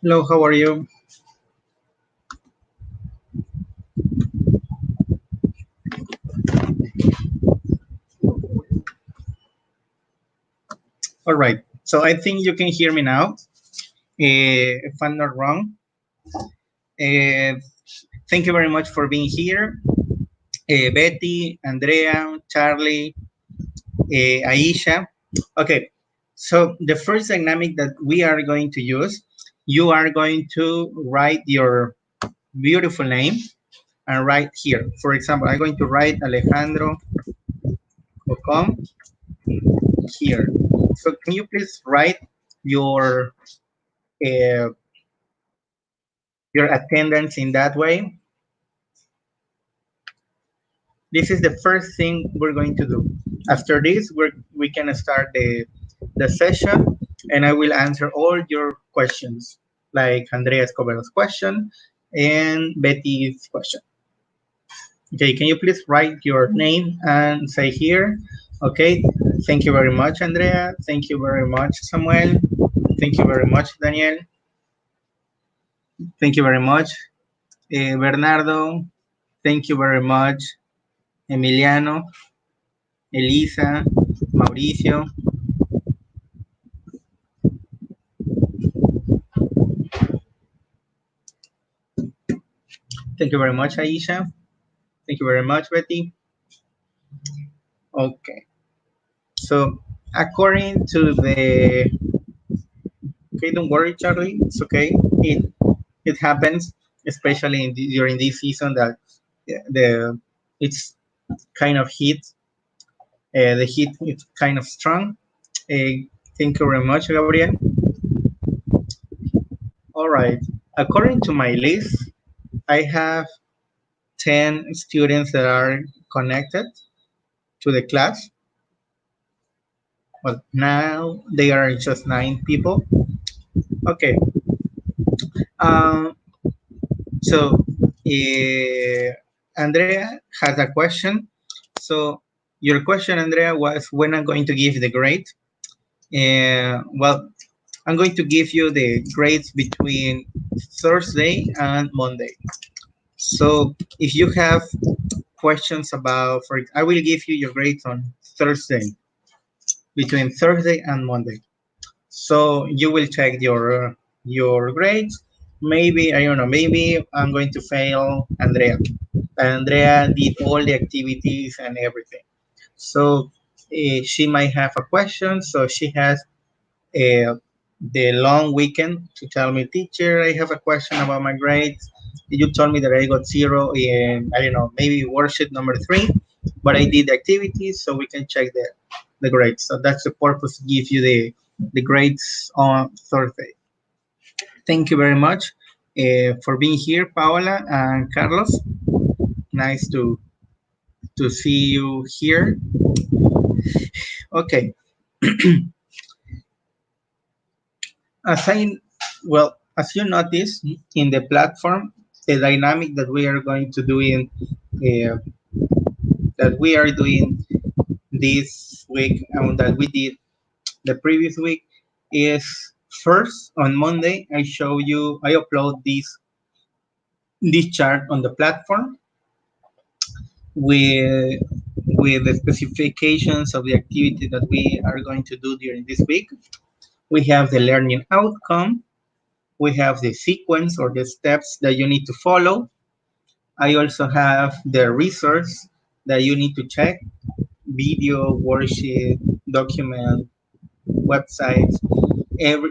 Hello, how are you? All right. So I think you can hear me now. If I'm not wrong. Uh, Thank you very much for being here. Betty, Andrea, Charlie, Aisha. Okay. So the first dynamic that we are going to use, you are going to write your beautiful name and write here. For example, I'm going to write Alejandro Ocon here. So can you please write your uh, your attendance in that way? This is the first thing we're going to do. After this, we can start the session, and I will answer all your questions, like Andrea Escobar's question and Betty's question. Okay, can you please write your name and say here? Okay, thank you very much, Andrea. Thank you very much, Samuel. Thank you very much, Daniel. Thank you very much, Bernardo. Thank you very much, Emiliano, Elisa, Mauricio. Thank you very much, Aisha. Thank you very much, Betty. Okay. So according to the okay, don't worry, Charlie. It's okay. It happens, especially during this season that the it's kind of heat. The heat is kind of strong. Thank you very much, Gabriel. All right. According to my list, I have 10 students that are connected to the class. Well, now they are just 9 people. Okay. Um, so Andrea has a question. So your question, Andrea, was when I'm going to give the grade. Well, I'm going to give you the grades between Thursday and Monday. So if you have questions about, I will give you your grades on Thursday, between Thursday and Monday. So you will check your grades. Maybe I don't know. Maybe I'm going to fail Andrea. Andrea did all the activities and everything. So she might have a question. So she has uh, the long weekend to tell me, teacher, I have a question about my grades. You told me that I got zero in, I don't know, maybe worksheet number three, but I did the activities, so we can check the grades. So that's the purpose to give you the grades on Thursday. Thank you very much for being here, Paola and Carlos. Nice to see you here. Okay. As I, well, as you notice in the platform, the dynamic that we are going to do in uh, that we are doing this week and that we did the previous week is first on Monday. I upload this chart on the platform with with the specifications of the activity that we are going to do during this week. We have the learning outcome. We have the sequence or the steps that you need to follow. I also have the resource that you need to check: video, worksheet, document, websites,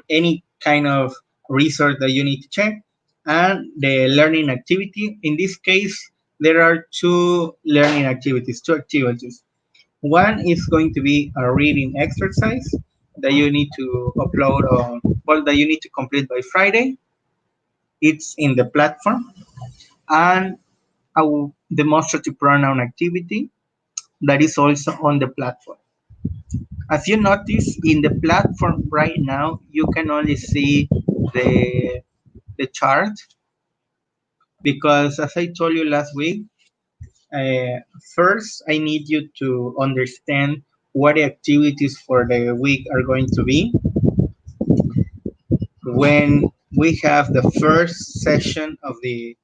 any kind of resource that you need to check, and the learning activity. In this case, there are two activities. One is going to be a reading exercise that you need to upload on, well, that you need to complete by Friday. It's in the platform. And a demonstrative pronoun activity that is also on the platform. As you notice in the platform right now, you can only see the the chart because, as I told you last week, first I need you to understand what the activities for the week are going to be. When we have the first session of the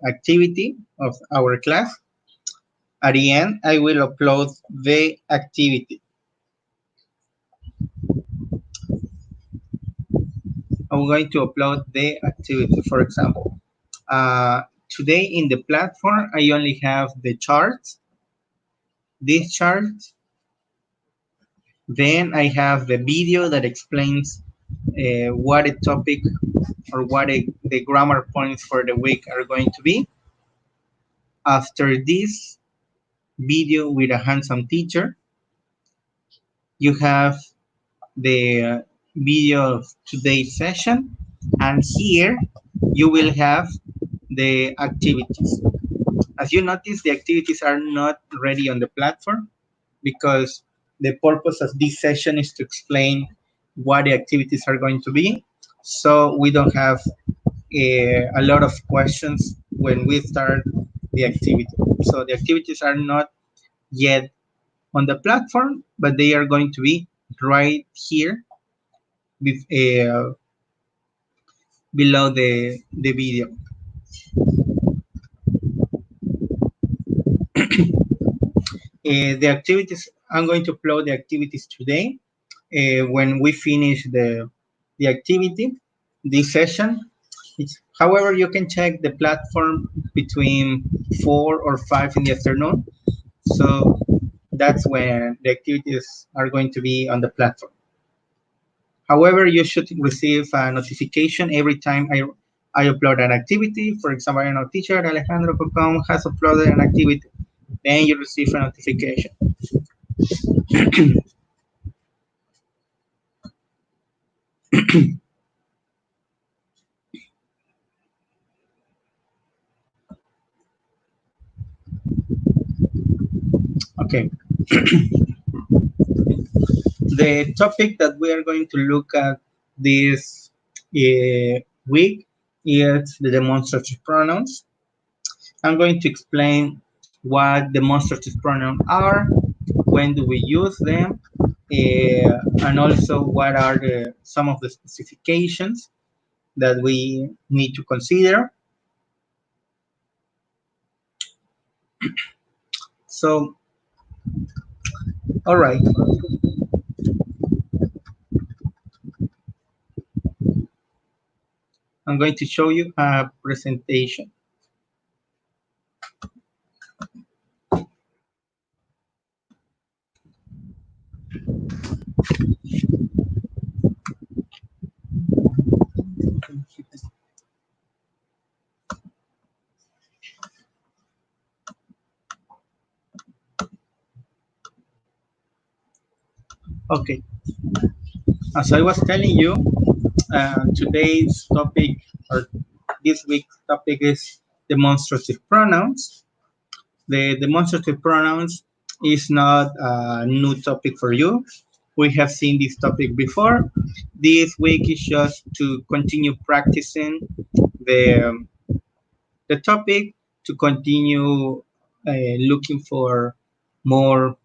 activity of our class. At the end, I will upload the activity. I'm going to upload the activity. For example, today in the platform, I only have the charts, this chart. Then I have the video that explains what a topic or the grammar points for the week are going to be. After this video with a handsome teacher, you have the video of today's session, and here you will have the activities. As you notice, the activities are not ready on the platform because the purpose of this session is to explain what the activities are going to be. So we don't have a lot of questions when we start the activity. So the activities are not yet on the platform, but they are going to be right here with, below the video. The activities, I'm going to upload the activities today. When we finish the activity, this session. However, you can check the platform between 4 or 5 in the afternoon. So that's when the activities are going to be on the platform. However, you should receive a notification every time I upload an activity. For example, I know teacher Alejandro Cocom has uploaded an activity. Then you receive a notification. Okay. The topic that we are going to look at this week is the demonstrative pronouns. I'm going to explain what demonstrative pronouns are, when do we use them, and also what are some of the specifications that we need to consider. So, all right. I'm going to show you a presentation. Okay, as I was telling you, today's topic or this week's topic is demonstrative pronouns. The demonstrative pronouns is not a new topic for you. We have seen this topic before. This week is just to continue practicing the, the topic, to continue looking for more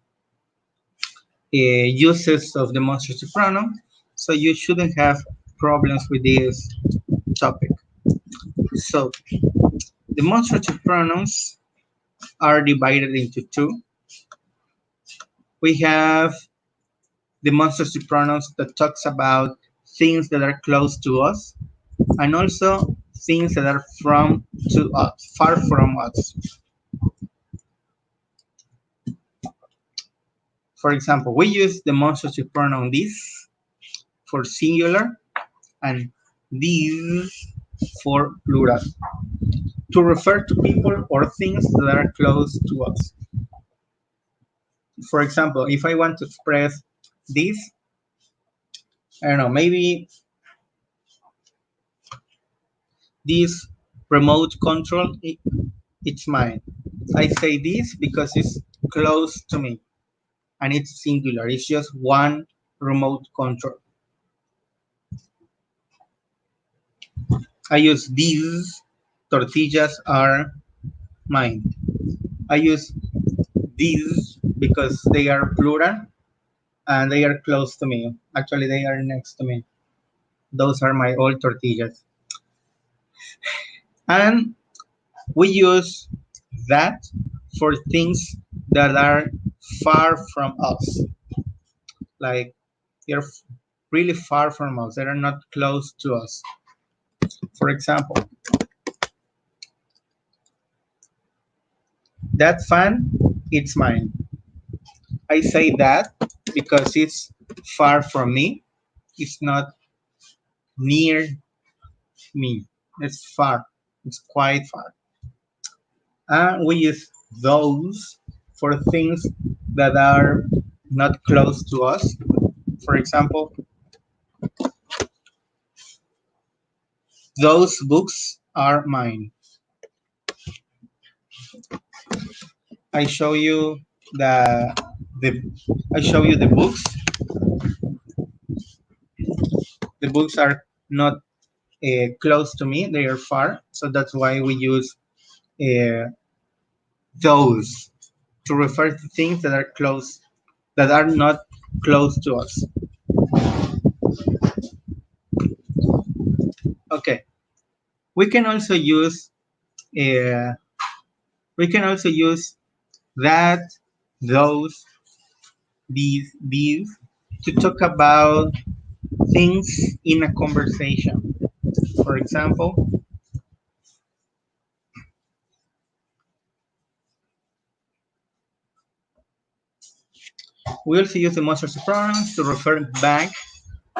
uses of demonstrative pronoun. So you shouldn't have problems with this topic. So demonstrative pronouns are divided into two. We have demonstrative pronouns that talks about things that are close to us, and also things that are from to us, far from us. For example, we use demonstrative pronoun this for singular and these for plural to refer to people or things that are close to us. For example, if I want to express this, I don't know, maybe this remote control, it's mine. I say this because it's close to me and it's singular. It's just one remote control. I use these tortillas are mine. I use these because they are plural and they are close to me. Actually, they are next to me. Those are my old tortillas. And we use that for things that are far from us, like they're really far from us, that are not close to us. For example, that fan, it's mine. I say that because it's far from me. It's not near me. It's far. It's quite far. And we use those for things that are not close to us. For example, those books are mine. I show you the I show you the books. The books are not close to me; they are far. So that's why we use uh, those to refer to things that are close, that are not close to us. Okay, we can also use uh, we can also use that, those, these to talk about things in a conversation. For example, we also use the demonstrative pronouns to refer back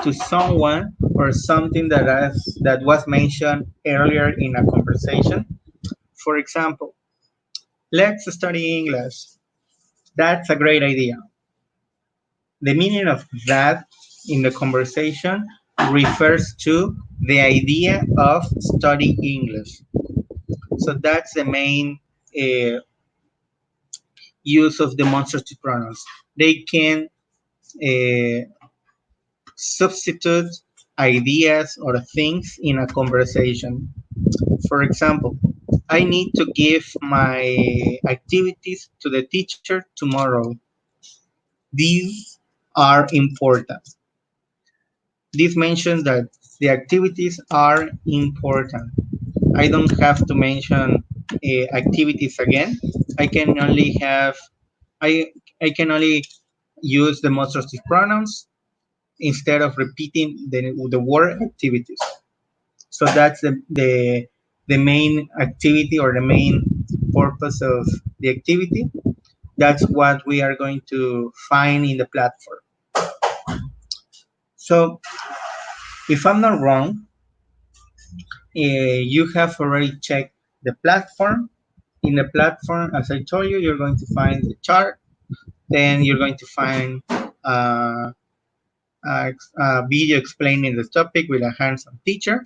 to someone or something that was mentioned earlier in a conversation. For example, let's study English. That's a great idea. The meaning of that in the conversation refers to the idea of studying English. So that's the main uh, use of demonstrative pronouns. They can uh, substitute ideas or things in a conversation. For example, I need to give my activities to the teacher tomorrow. These are important. This mentions that the activities are important. I don't have to mention activities again. I can only have I I can only use the demonstrative pronouns instead of repeating the word activities. So that's the main activity or the main purpose of the activity. That's what we are going to find in the platform. So if I'm not wrong, you have already checked the platform. In the platform, as I told you, you're going to find the chart. Then you're going to find uh, a video explaining the topic with a hands-on teacher.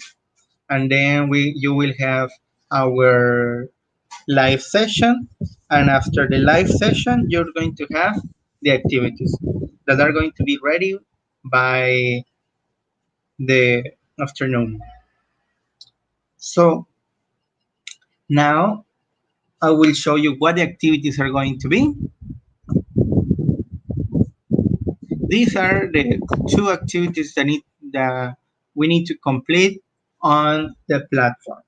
And then you will have our live session. And after the live session, you're going to have the activities that are going to be ready by the afternoon. So now I will show you what the activities are going to be. These are the two activities that we need to complete on the platform.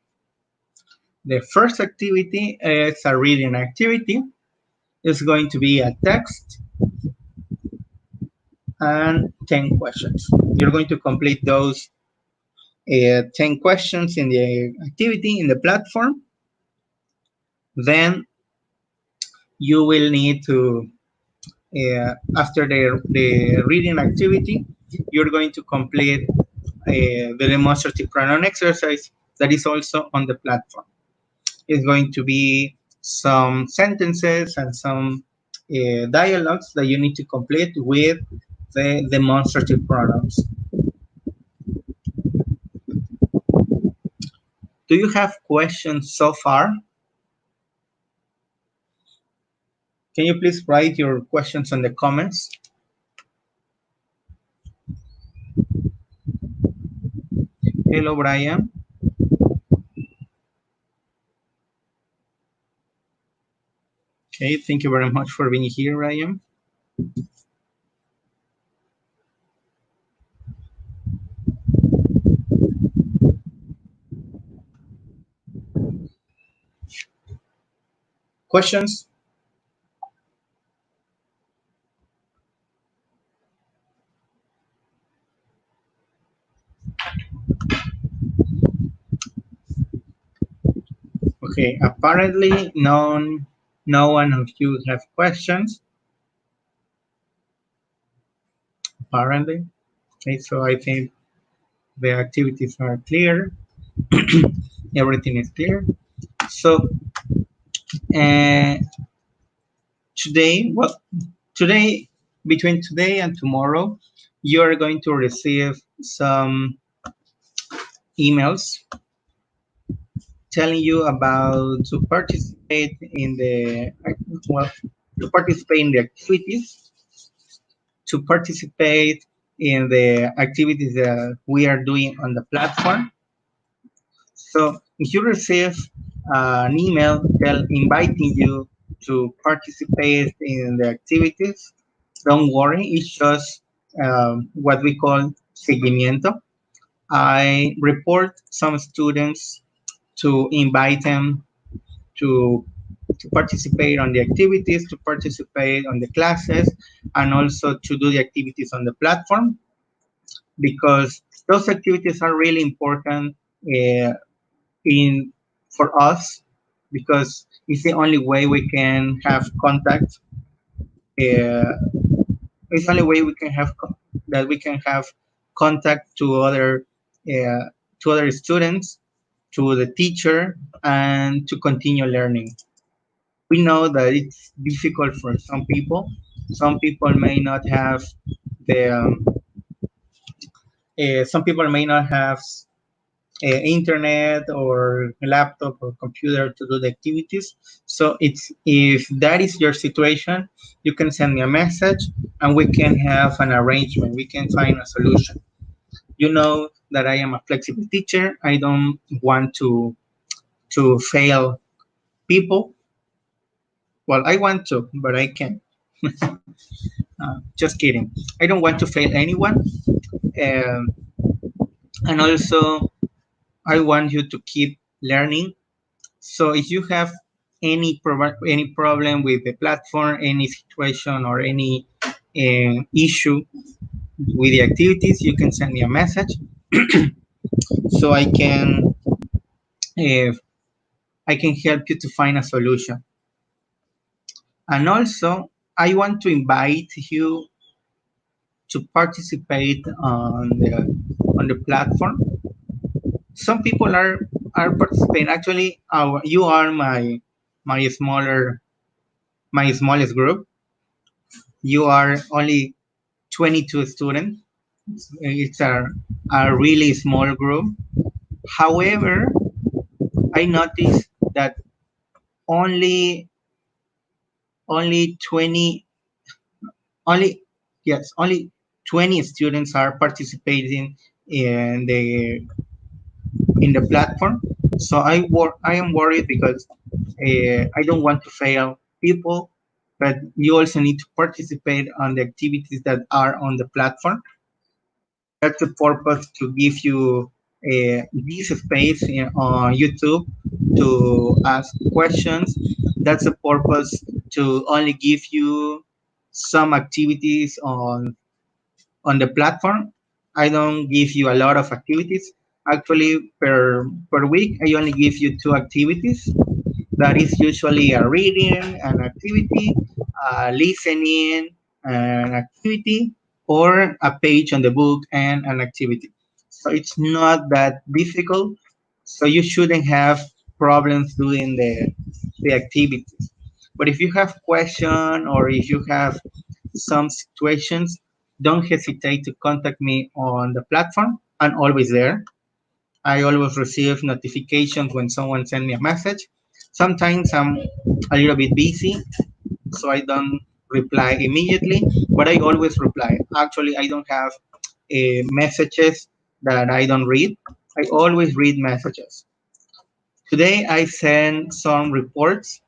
The first activity is a reading activity. It's going to be a text and 10 questions. You're going to complete those 10 questions in the activity in the platform. Then you will need to, after the reading activity, you're going to complete the demonstrative pronoun exercise that is also on the platform. It's going to be some sentences and some dialogues that you need to complete with the demonstrative pronouns. Do you have questions so far? Can you please write your questions in the comments? Hello, Brian. Okay, thank you very much for being here, Brian. questions? Okay, apparently no one of you have questions. Apparently. Okay, so I think the activities are clear. Everything is clear. So uh, today, well, today, between today and tomorrow, you are going to receive some emails telling you about to participate in the well, to participate in the activities, to participate in the activities that we are doing on the platform. So if you receive an email inviting you to participate in the activities, don't worry, it's just what we call seguimiento. I report some students to invite them to to participate on the activities, to participate on the classes, and also to do the activities on the platform because those activities are really important in for us because it's the only way we can have contact. Uh, it's the only way we can have that we can have contact uh, to other students, to the teacher, and to continue learning. We know that it's difficult for some people. Some people may not have the some people may not have internet or laptop or computer to do the activities. So it's if that is your situation, you can send me a message and we can have an arrangement. We can find a solution. You know that I am a flexible teacher. I don't want to fail people. Well, I want to, but I can't. Just kidding. I don't want to fail anyone. Um, and also, I want you to keep learning. So if you have any problem with the platform, any situation or any issue with the activities, you can send me a message so uh, I can help you to find a solution. And also, I want to invite you to participate on the platform. Some people are participating. Actually, you are my smaller my smallest group. You are only 22 students. It's a really small group. However, I noticed that only only 20 only yes only 20 students are participating in the platform. So I am worried because I don't want to fail people, but you also need to participate on the activities that are on the platform. That's the purpose to give you this space on YouTube to ask questions. That's the purpose to only give you some activities on the platform. I don't give you a lot of activities. Actually, per week, I only give you two activities. That is usually a reading, an activity, listening, an activity, or a page on the book and an activity. So it's not that difficult. So you shouldn't have problems doing the activities. But if you have question or if you have some situations, don't hesitate to contact me on the platform. I'm always there. I always receive notifications when someone sends me a message. Sometimes I'm a little bit busy, so I don't reply immediately, but I always reply. Actually, I don't have messages that I don't read. I always read messages. Today I sent some reports.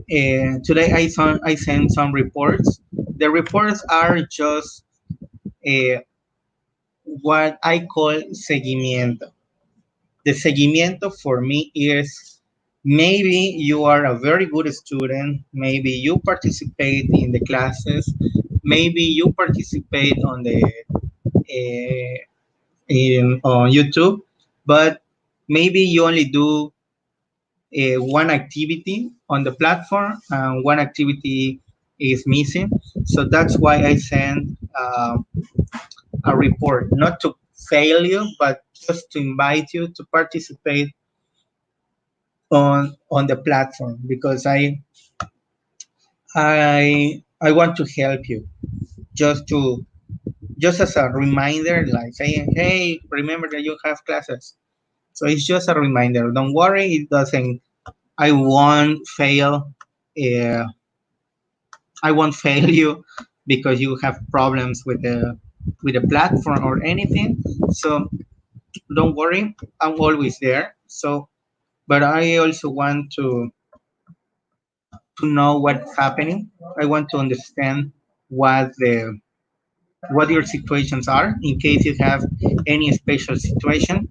Today I sent some reports. The reports are just uh, what I call seguimiento. The seguimiento for me is Maybe you are a very good student. Maybe you participate in the classes. Maybe you participate on the on YouTube, but maybe you only do one activity on the platform and one activity is missing. So that's why I send a report, not to fail you, but just to invite you to participate on the platform because I want to help you just to just as a reminder, like saying, hey, remember that you have classes. So it's just a reminder. Don't worry, it doesn't. I won't fail. Uh, I won't fail you because you have problems with the platform or anything. So don't worry, I'm always there. So, but I also want to know what's happening. I want to understand what the what your situations are in case you have any special situation.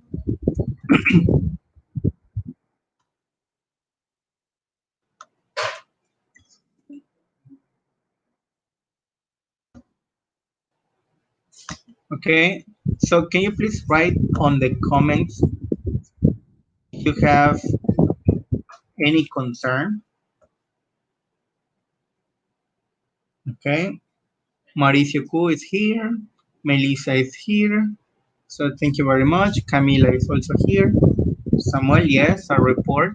Okay, so can you please write on the comments if you have any concern? Okay, Mauricio Q is here, Melissa is here, so thank you very much. Camila is also here. Samuel, yes, a report.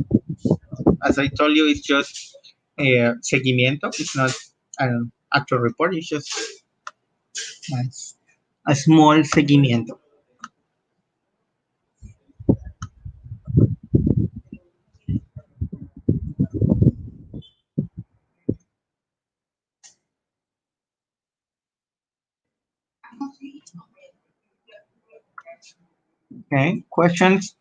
As I told you, it's just seguimiento. It's not an actual report. It's just a small seguimiento. Okay, questions?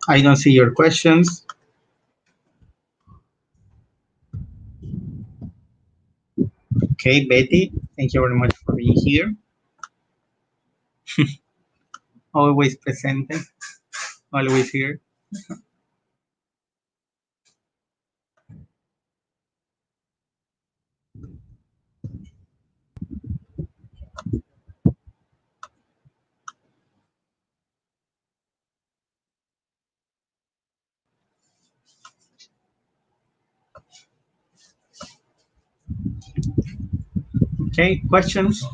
I don't see your questions. Okay, Betty, thank you very much for being here. Always present, always here. Okay, questions?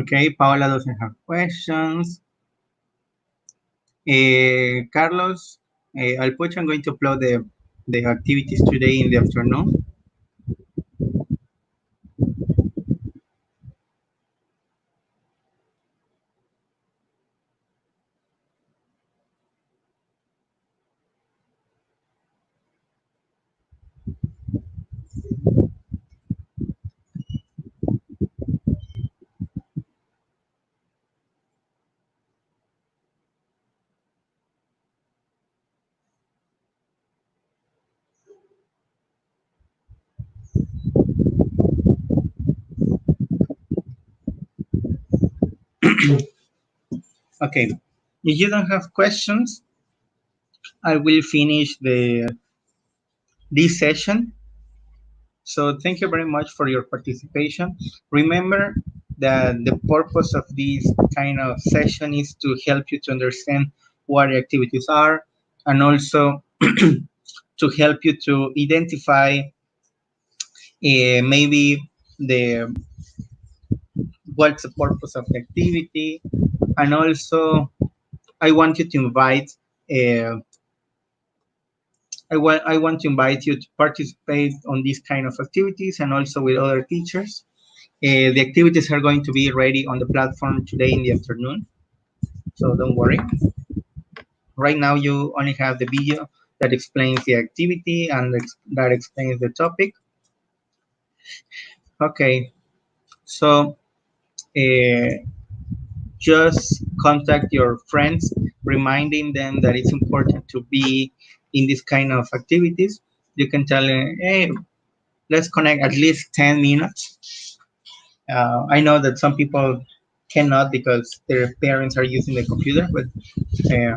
Okay, Paola doesn't have questions. Carlos, I'll put I'm going to upload the activities today in the afternoon. Okay, if you don't have questions, I will finish this session. So thank you very much for your participation. Remember that the purpose of this kind of session is to help you to understand what the activities are and also to help you to identify maybe the what's the purpose of the activity And also, I want you to invite. Uh, I want to invite you to participate on these kind of activities and also with other teachers. The activities are going to be ready on the platform today in the afternoon, so don't worry. Right now, you only have the video that explains the activity and that explains the topic. Okay, so uh, just contact your friends, reminding them that it's important to be in this kind of activities. You can tell them, hey, let's connect at least 10 minutes. I know that some people cannot because their parents are using the computer, but uh,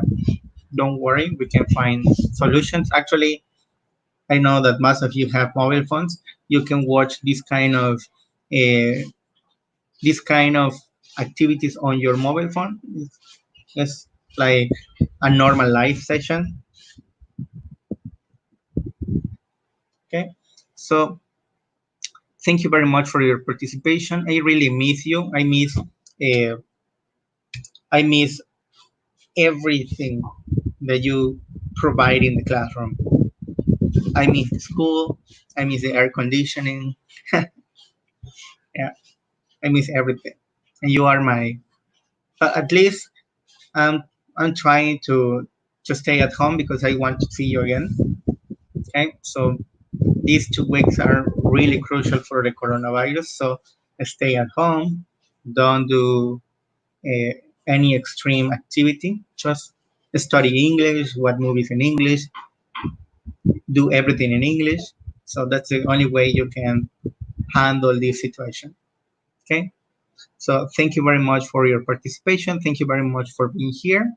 don't worry, we can find solutions. Actually, I know that most of you have mobile phones. You can watch uh, this kind of activities on your mobile phone. It's like a normal live session. Okay, so thank you very much for your participation. I really miss you. I miss everything that you provide in the classroom. I miss the school. I miss the air conditioning. Yeah, I miss everything. And you are my. But at least I'm trying to stay at home because I want to see you again. Okay, so these 2 weeks are really crucial for the coronavirus. So stay at home. Don't do uh, any extreme activity. Just study English. Watch movies in English. Do everything in English. So that's the only way you can handle this situation. Okay. So thank you very much for your participation. Thank you very much for being here.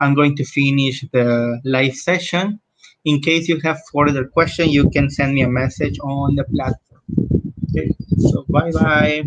I'm going to finish the live session. In case you have further questions, you can send me a message on the platform. Okay. So bye bye.